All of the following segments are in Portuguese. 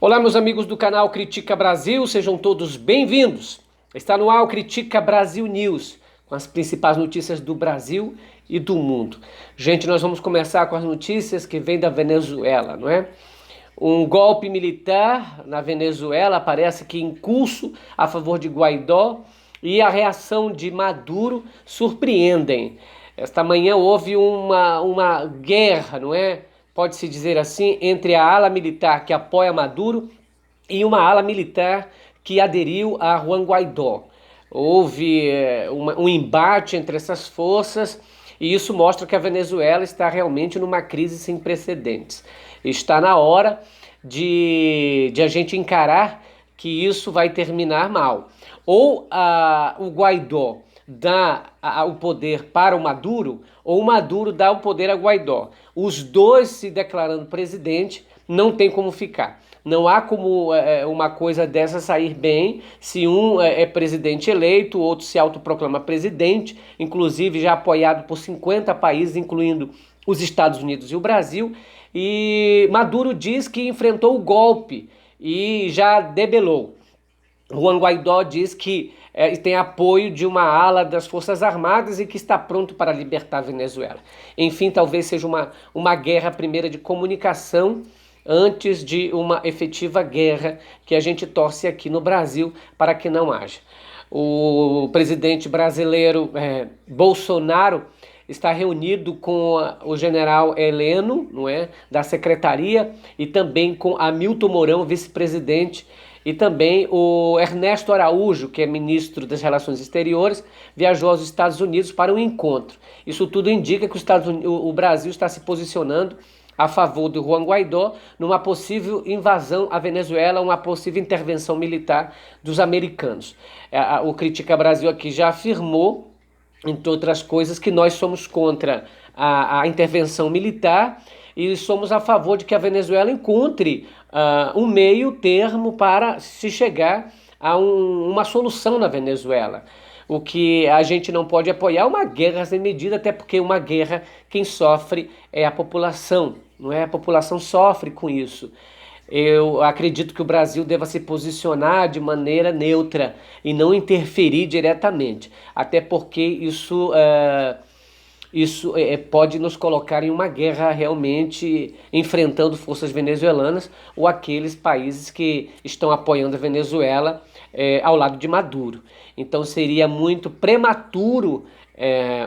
Olá, meus amigos do canal Critica Brasil, sejam todos bem-vindos. Está no ar o Critica Brasil News, com as principais notícias do Brasil e do mundo. Gente, nós vamos começar com as notícias que vêm da Venezuela, não é? Um golpe militar na Venezuela parece que em curso a favor de Guaidó, e a reação de Maduro surpreendem. Esta manhã houve uma guerra, não é? Pode-se dizer assim, entre a ala militar que apoia Maduro e uma ala militar que aderiu a Juan Guaidó. Houve um embate entre essas forças e isso mostra que a Venezuela está realmente numa crise sem precedentes. Está na hora de a gente encarar que isso vai terminar mal. Ou o Guaidó dá o poder para o Maduro, ou o Maduro dá o poder a Guaidó. Os dois se declarando presidente, não tem como ficar. Não há como uma coisa dessa sair bem se um é presidente eleito, o outro se autoproclama presidente, inclusive já apoiado por 50 países, incluindo os Estados Unidos e o Brasil. E Maduro diz que enfrentou o golpe e já debelou. Juan Guaidó diz que tem apoio de uma ala das Forças Armadas e que está pronto para libertar a Venezuela. Enfim, talvez seja uma guerra primeira de comunicação antes de uma efetiva guerra que a gente torce aqui no Brasil para que não haja. O presidente brasileiro Bolsonaro está reunido com o general Heleno, não é, da secretaria, e também com Hamilton Mourão, vice-presidente, e também o Ernesto Araújo, que é ministro das Relações Exteriores, viajou aos Estados Unidos para um encontro. Isso tudo indica que o Brasil está se posicionando a favor do Juan Guaidó numa possível invasão à Venezuela, uma possível intervenção militar dos americanos. O Critica Brasil aqui já afirmou, entre outras coisas, que nós somos contra a intervenção militar e somos a favor de que a Venezuela encontre um meio termo para se chegar a uma solução na Venezuela. O que a gente não pode apoiar é uma guerra sem medida, até porque uma guerra quem sofre é a população, não é? A população sofre com isso. Eu acredito que o Brasil deva se posicionar de maneira neutra e não interferir diretamente, até porque isso pode nos colocar em uma guerra realmente enfrentando forças venezuelanas ou aqueles países que estão apoiando a Venezuela ao lado de Maduro. Então seria muito prematuro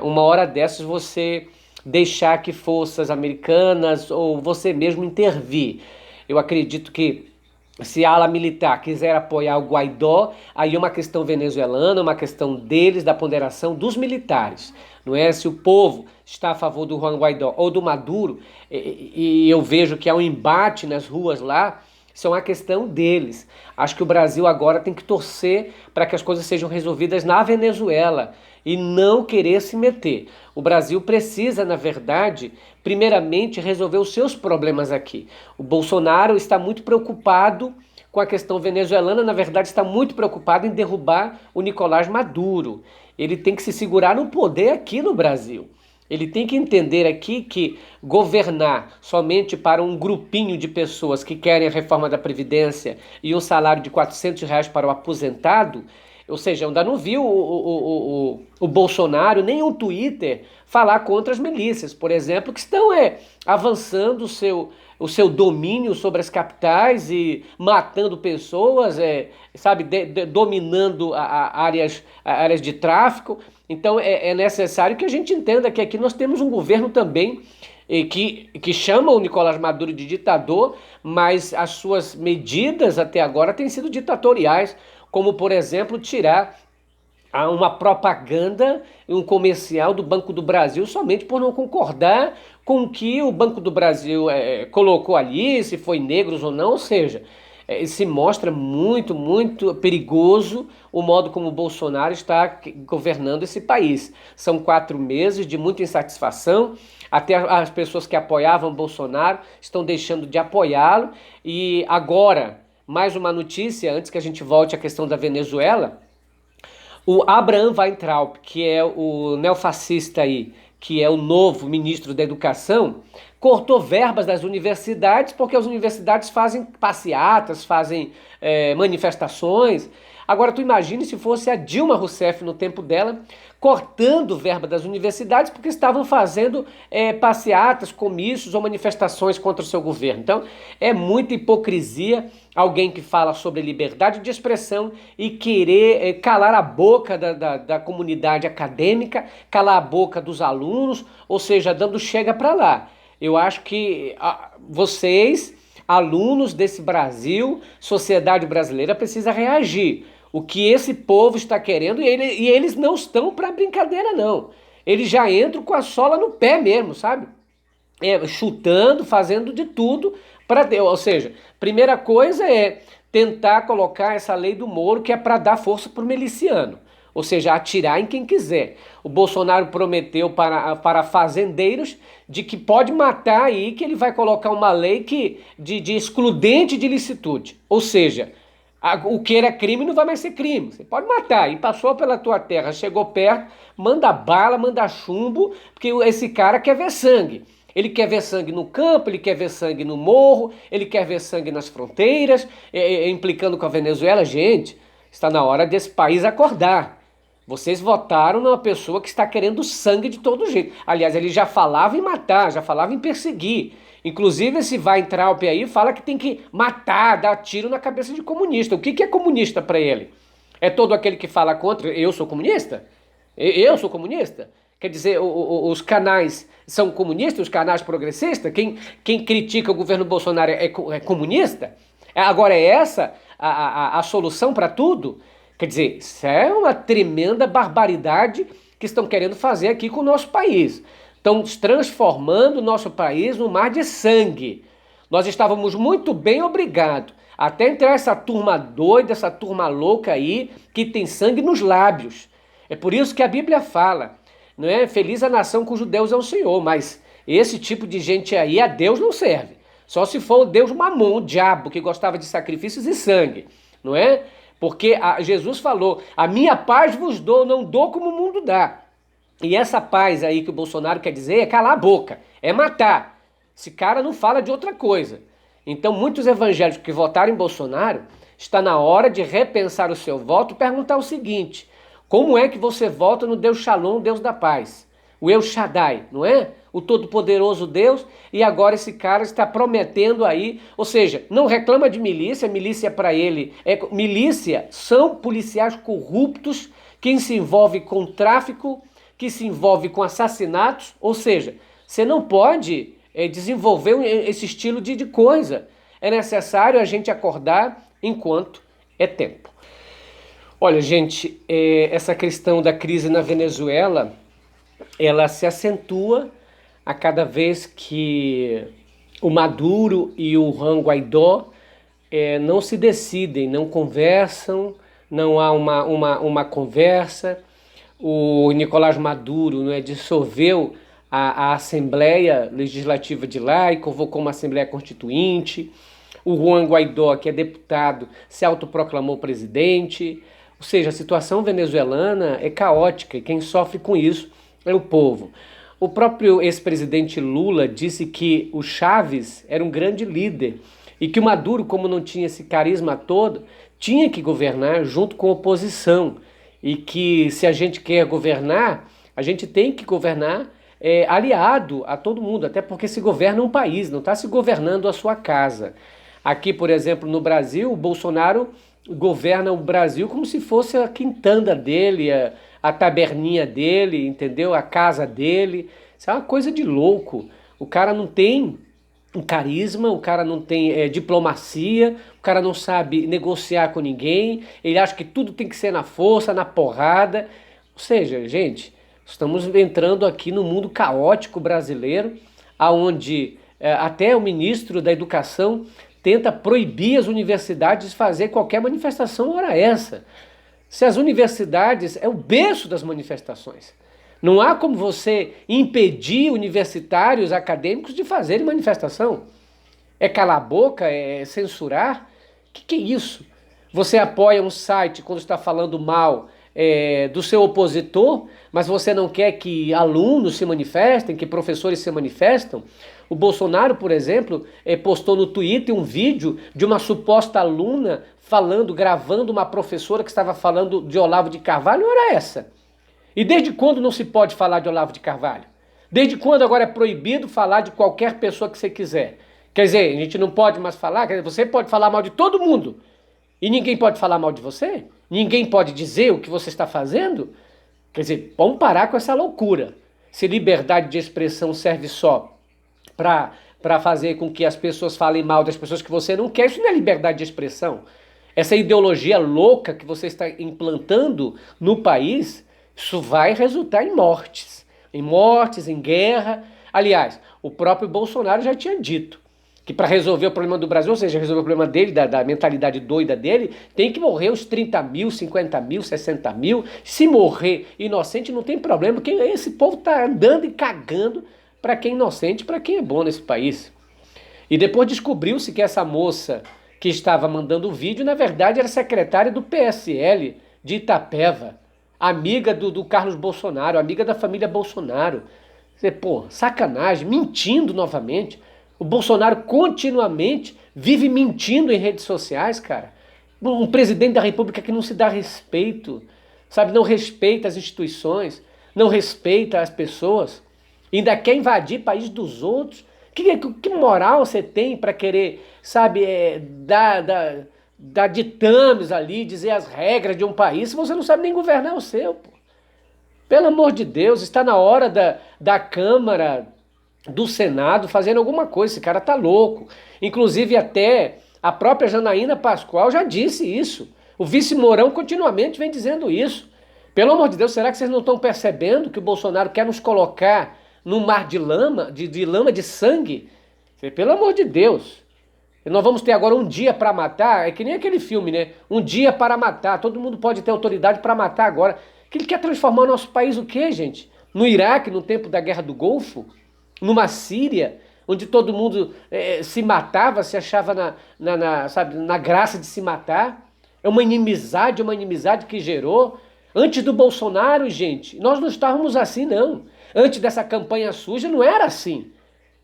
uma hora dessas você deixar que forças americanas ou você mesmo intervir. Eu acredito que se a ala militar quiser apoiar o Guaidó, aí é uma questão venezuelana, uma questão deles, da ponderação dos militares. Não é? Se o povo está a favor do Juan Guaidó ou do Maduro, e eu vejo que há um embate nas ruas lá, isso é uma questão deles. Acho que o Brasil agora tem que torcer para que as coisas sejam resolvidas na Venezuela e não querer se meter. O Brasil precisa, na verdade, primeiramente resolver os seus problemas aqui. O Bolsonaro está muito preocupado com a questão venezuelana, na verdade está muito preocupado em derrubar o Nicolás Maduro. Ele tem que se segurar no poder aqui no Brasil. Ele tem que entender aqui que governar somente para um grupinho de pessoas que querem a reforma da Previdência e um salário de R$ 400 para o aposentado, ou seja, eu ainda não vi o Bolsonaro, nem o Twitter, falar contra as milícias, por exemplo, que estão avançando o seu domínio sobre as capitais e matando pessoas, dominando áreas de tráfico. Então é necessário que a gente entenda que aqui nós temos um governo também que chama o Nicolás Maduro de ditador, mas as suas medidas até agora têm sido ditatoriais, como, por exemplo, tirar uma propaganda e um comercial do Banco do Brasil somente por não concordar com o que o Banco do Brasil colocou ali, se foi negros ou não, ou seja, se mostra muito, muito perigoso o modo como o Bolsonaro está governando esse país. São 4 meses de muita insatisfação, até as pessoas que apoiavam Bolsonaro estão deixando de apoiá-lo, e agora, mais uma notícia, antes que a gente volte à questão da Venezuela, o Abraham Weintraub, que é o neofascista aí, que é o novo ministro da Educação, cortou verbas das universidades, porque as universidades fazem passeatas, fazem manifestações. Agora tu imagine se fosse a Dilma Rousseff no tempo dela, cortando verba das universidades porque estavam fazendo passeatas, comícios ou manifestações contra o seu governo. Então é muita hipocrisia alguém que fala sobre liberdade de expressão e querer calar a boca da comunidade acadêmica, calar a boca dos alunos, ou seja, dando chega para lá. Eu acho que vocês, alunos desse Brasil, sociedade brasileira, precisa reagir. O que esse povo está querendo, e eles não estão para brincadeira, não. Eles já entram com a sola no pé mesmo, sabe? Chutando, fazendo de tudo para Deus. Ou seja, primeira coisa é tentar colocar essa lei do Moro, que é para dar força para o miliciano. Ou seja, atirar em quem quiser. O Bolsonaro prometeu para fazendeiros de que pode matar aí, que ele vai colocar uma lei de excludente de licitude. Ou seja, o que era crime não vai mais ser crime. Você pode matar. E passou pela tua terra, chegou perto, manda bala, manda chumbo, porque esse cara quer ver sangue. Ele quer ver sangue no campo, ele quer ver sangue no morro, ele quer ver sangue nas fronteiras, implicando com a Venezuela. Gente, está na hora desse país acordar. Vocês votaram numa pessoa que está querendo sangue de todo jeito. Aliás, ele já falava em matar, já falava em perseguir. Inclusive, esse Weintraub aí fala que tem que matar, dar tiro na cabeça de comunista. O que é comunista para ele? É todo aquele que fala contra, eu sou comunista? Eu sou comunista? Quer dizer, os canais são comunistas, os canais progressistas? Quem critica o governo Bolsonaro é comunista? Agora é essa a solução para tudo? Quer dizer, isso é uma tremenda barbaridade que estão querendo fazer aqui com o nosso país. Estão transformando o nosso país num mar de sangue. Nós estávamos muito bem, obrigado, até entrar essa turma doida, essa turma louca aí, que tem sangue nos lábios. É por isso que a Bíblia fala, não é? Feliz a nação cujo Deus é o Senhor, mas esse tipo de gente aí a Deus não serve. Só se for o Deus Mamon, o diabo, que gostava de sacrifícios e sangue, não é? Porque Jesus falou, a minha paz vos dou, não dou como o mundo dá. E essa paz aí que o Bolsonaro quer dizer é calar a boca, é matar. Esse cara não fala de outra coisa. Então muitos evangélicos que votaram em Bolsonaro, está na hora de repensar o seu voto e perguntar o seguinte, como é que você vota no Deus Shalom, Deus da paz? O El Shaddai, não é? O todo-poderoso Deus, e agora esse cara está prometendo aí, ou seja, não reclama de milícia, milícia para ele, milícia são policiais corruptos que se envolvem com tráfico, que se envolvem com assassinatos, ou seja, você não pode desenvolver esse estilo de coisa. É necessário a gente acordar enquanto é tempo. Olha, gente, essa questão da crise na Venezuela, ela se acentua a cada vez que o Maduro e o Juan Guaidó não se decidem, não conversam, não há uma conversa. O Nicolás Maduro dissolveu a Assembleia Legislativa de lá e convocou uma Assembleia Constituinte. O Juan Guaidó, que é deputado, se autoproclamou presidente. Ou seja, a situação venezuelana é caótica e quem sofre com isso é o povo. O próprio ex-presidente Lula disse que o Chávez era um grande líder e que o Maduro, como não tinha esse carisma todo, tinha que governar junto com a oposição e que se a gente quer governar, a gente tem que governar aliado a todo mundo, até porque se governa um país, não está se governando a sua casa. Aqui, por exemplo, no Brasil, o Bolsonaro governa o Brasil como se fosse a quintanda dele, a taberninha dele, entendeu? A casa dele. Isso é uma coisa de louco. O cara não tem um carisma, o cara não tem diplomacia, o cara não sabe negociar com ninguém, ele acha que tudo tem que ser na força, na porrada. Ou seja, gente, estamos entrando aqui no mundo caótico brasileiro, onde até o ministro da Educação tenta proibir as universidades de fazer qualquer manifestação, ora essa. Se as universidades é o berço das manifestações. Não há como você impedir universitários acadêmicos de fazerem manifestação. É calar a boca? É censurar? O que é isso? Você apoia um site quando está falando mal do seu opositor, mas você não quer que alunos se manifestem, que professores se manifestem. O Bolsonaro, por exemplo, postou no Twitter um vídeo de uma suposta aluna gravando uma professora que estava falando de Olavo de Carvalho. Ora essa. E desde quando não se pode falar de Olavo de Carvalho? Desde quando agora é proibido falar de qualquer pessoa que você quiser? Quer dizer, a gente não pode mais falar, quer dizer, você pode falar mal de todo mundo e ninguém pode falar mal de você? Ninguém pode dizer o que você está fazendo? Quer dizer, vamos parar com essa loucura. Se liberdade de expressão serve só para fazer com que as pessoas falem mal das pessoas que você não quer, isso não é liberdade de expressão. Essa ideologia louca que você está implantando no país, isso vai resultar em mortes, em guerra. Aliás, o próprio Bolsonaro já tinha dito que para resolver o problema do Brasil, ou seja, resolver o problema dele, da mentalidade doida dele, tem que morrer os 30 mil, 50 mil, 60 mil. Se morrer inocente não tem problema, porque esse povo está andando e cagando para quem é inocente, para quem é bom nesse país. E depois descobriu-se que essa moça que estava mandando o vídeo, na verdade, era secretária do PSL de Itapeva, amiga do Carlos Bolsonaro, amiga da família Bolsonaro. Pô, sacanagem, mentindo novamente. O Bolsonaro continuamente vive mentindo em redes sociais, cara. Um presidente da República que não se dá respeito, sabe? Não respeita as instituições, não respeita as pessoas, ainda quer invadir país dos outros. Que moral você tem para querer, sabe, dar ditames ali, dizer as regras de um país, se você não sabe nem governar o seu, pô? Pelo amor de Deus, está na hora da Câmara, do Senado fazendo alguma coisa. Esse cara tá louco. Inclusive até a própria Janaína Pascoal já disse isso. O vice Mourão continuamente vem dizendo isso. Pelo amor de Deus, será que vocês não estão percebendo que o Bolsonaro quer nos colocar num mar de lama, de lama de sangue? Pelo amor de Deus. E nós vamos ter agora um dia para matar, é que nem aquele filme, né? Um dia para matar, todo mundo pode ter autoridade para matar agora. Que ele quer transformar o nosso país o quê, gente? No Iraque, no tempo da Guerra do Golfo? Numa Síria, onde todo mundo se matava, se achava sabe, na graça de se matar. É uma inimizade que gerou. Antes do Bolsonaro, gente, nós não estávamos assim, não. Antes dessa campanha suja, não era assim.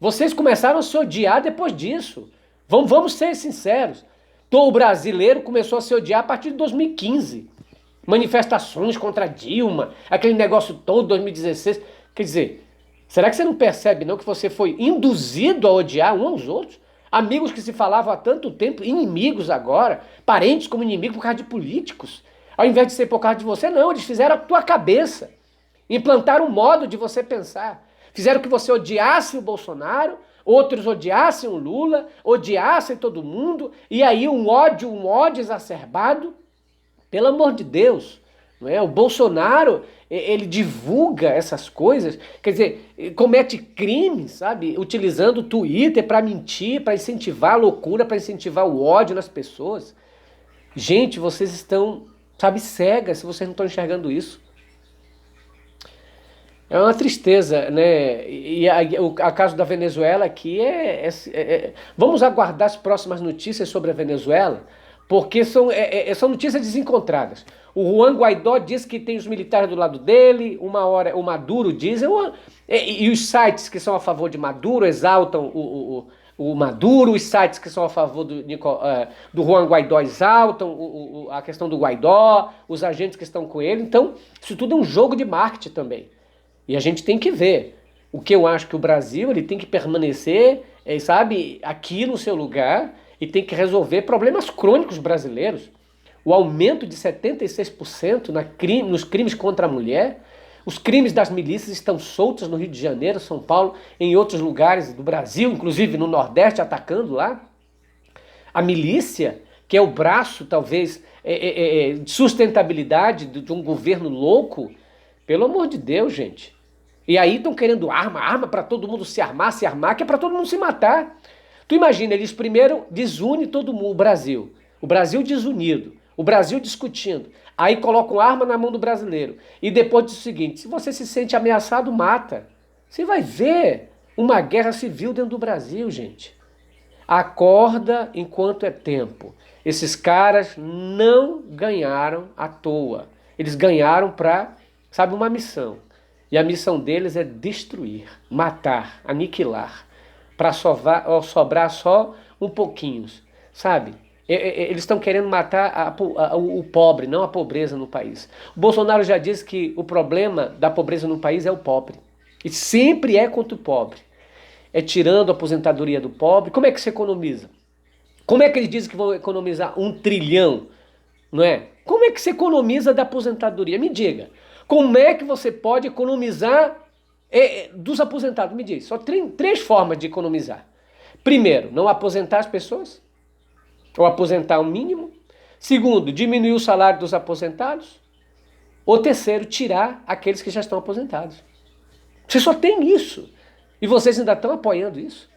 Vocês começaram a se odiar depois disso. Vamos ser sinceros. O brasileiro começou a se odiar a partir de 2015. Manifestações contra Dilma, aquele negócio todo, 2016. Quer dizer, será que você não percebe não que você foi induzido a odiar uns aos outros? Amigos que se falavam há tanto tempo, inimigos agora, parentes como inimigos por causa de políticos. Ao invés de ser por causa de você, não, eles fizeram a tua cabeça. Implantaram um modo de você pensar. Fizeram que você odiasse o Bolsonaro, outros odiassem o Lula, odiassem todo mundo, e aí um ódio exacerbado. Pelo amor de Deus, não é? O Bolsonaro, ele divulga essas coisas, quer dizer, comete crimes, sabe? Utilizando o Twitter para mentir, para incentivar a loucura, para incentivar o ódio nas pessoas. Gente, vocês estão, sabe, cegas se vocês não estão enxergando isso. É uma tristeza, né? E a caso da Venezuela aqui vamos aguardar as próximas notícias sobre a Venezuela, porque são notícias desencontradas. O Juan Guaidó diz que tem os militares do lado dele, uma hora o Maduro diz, e os sites que são a favor de Maduro exaltam o Maduro, os sites que são a favor do Juan Guaidó exaltam a questão do Guaidó, os agentes que estão com ele. Então, isso tudo é um jogo de marketing também. E a gente tem que ver. O que eu acho que o Brasil ele tem que permanecer, sabe, aqui no seu lugar e tem que resolver problemas crônicos brasileiros. O aumento de 76% nos crimes contra a mulher, os crimes das milícias estão soltos no Rio de Janeiro, São Paulo, em outros lugares do Brasil, inclusive no Nordeste, atacando lá. A milícia, que é o braço, talvez, de sustentabilidade de um governo louco, pelo amor de Deus, gente. E aí estão querendo arma para todo mundo se armar, que é para todo mundo se matar. Tu imagina, eles primeiro desunem todo mundo, o Brasil desunido, o Brasil discutindo, aí colocam arma na mão do brasileiro, e depois diz o seguinte, se você se sente ameaçado, mata. Você vai ver uma guerra civil dentro do Brasil, gente. Acorda enquanto é tempo. Esses caras não ganharam à toa. Eles ganharam para, sabe, uma missão. E a missão deles é destruir, matar, aniquilar, para sobrar só um pouquinho, sabe? Eles estão querendo matar o pobre, não a pobreza no país. O Bolsonaro já disse que o problema da pobreza no país é o pobre. E sempre é contra o pobre. É tirando a aposentadoria do pobre. Como é que se economiza? Como é que eles dizem que vão economizar 1 trilhão? Não é? Como é que se economiza da aposentadoria? Me diga. Como é que você pode economizar dos aposentados? Me diz. Só tem 3 formas de economizar. Primeiro, não aposentar as pessoas. Ou aposentar o mínimo. Segundo, diminuir o salário dos aposentados. Ou terceiro, tirar aqueles que já estão aposentados. Você só tem isso. E vocês ainda estão apoiando isso?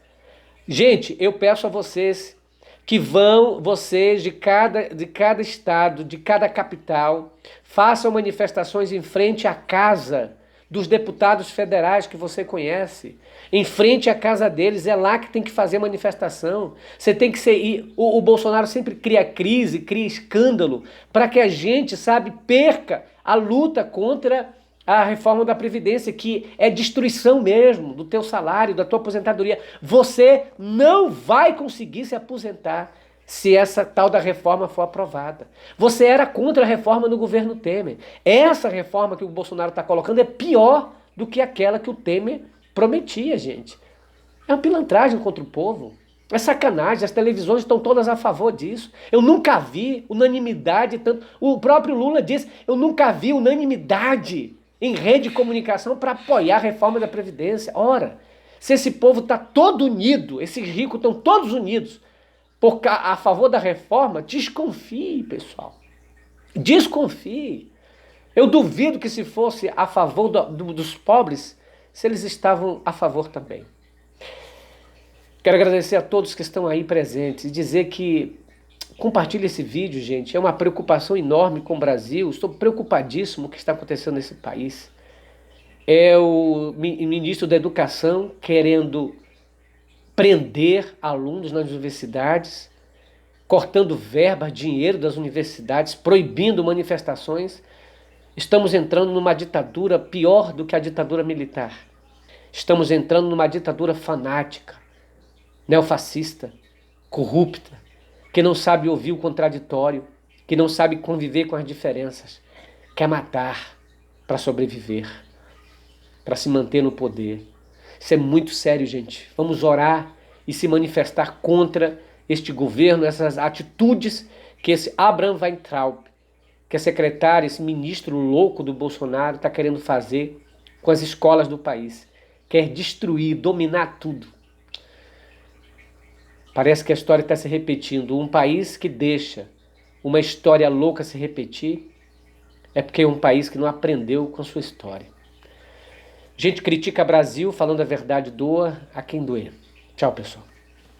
Gente, eu peço a vocês que vocês de cada estado, de cada capital, façam manifestações em frente à casa dos deputados federais que você conhece, em frente à casa deles, é lá que tem que fazer manifestação. Você tem que ser... O Bolsonaro sempre cria crise, cria escândalo, para que a gente, sabe, perca a luta contra a reforma da Previdência, que é destruição mesmo do teu salário, da tua aposentadoria. Você não vai conseguir se aposentar se essa tal da reforma for aprovada. Você era contra a reforma no governo Temer. Essa reforma que o Bolsonaro está colocando é pior do que aquela que o Temer prometia, gente. É uma pilantragem contra o povo. É sacanagem, as televisões estão todas a favor disso. Eu nunca vi unanimidade, tanto. O próprio Lula disse, eu nunca vi unanimidade em rede de comunicação para apoiar a reforma da Previdência. Ora, se esse povo está todo unido, esses ricos estão todos unidos a favor da reforma, desconfie, pessoal. Desconfie. Eu duvido que se fosse a favor dos pobres, se eles estavam a favor também. Quero agradecer a todos que estão aí presentes e dizer que compartilhe esse vídeo, gente. É uma preocupação enorme com o Brasil. Estou preocupadíssimo com o que está acontecendo nesse país. É o ministro da Educação querendo prender alunos nas universidades, cortando verbas, dinheiro das universidades, proibindo manifestações. Estamos entrando numa ditadura pior do que a ditadura militar. Estamos entrando numa ditadura fanática, neofascista, corrupta, que não sabe ouvir o contraditório, que não sabe conviver com as diferenças, quer matar para sobreviver, para se manter no poder. Isso é muito sério, gente. Vamos orar e se manifestar contra este governo, essas atitudes que esse Abraham Weintraub, que é secretário, esse ministro louco do Bolsonaro, está querendo fazer com as escolas do país. Quer destruir, dominar tudo. Parece que a história está se repetindo. Um país que deixa uma história louca se repetir é porque é um país que não aprendeu com a sua história. Gente critica Brasil, falando a verdade, doa a quem doer. Tchau, pessoal.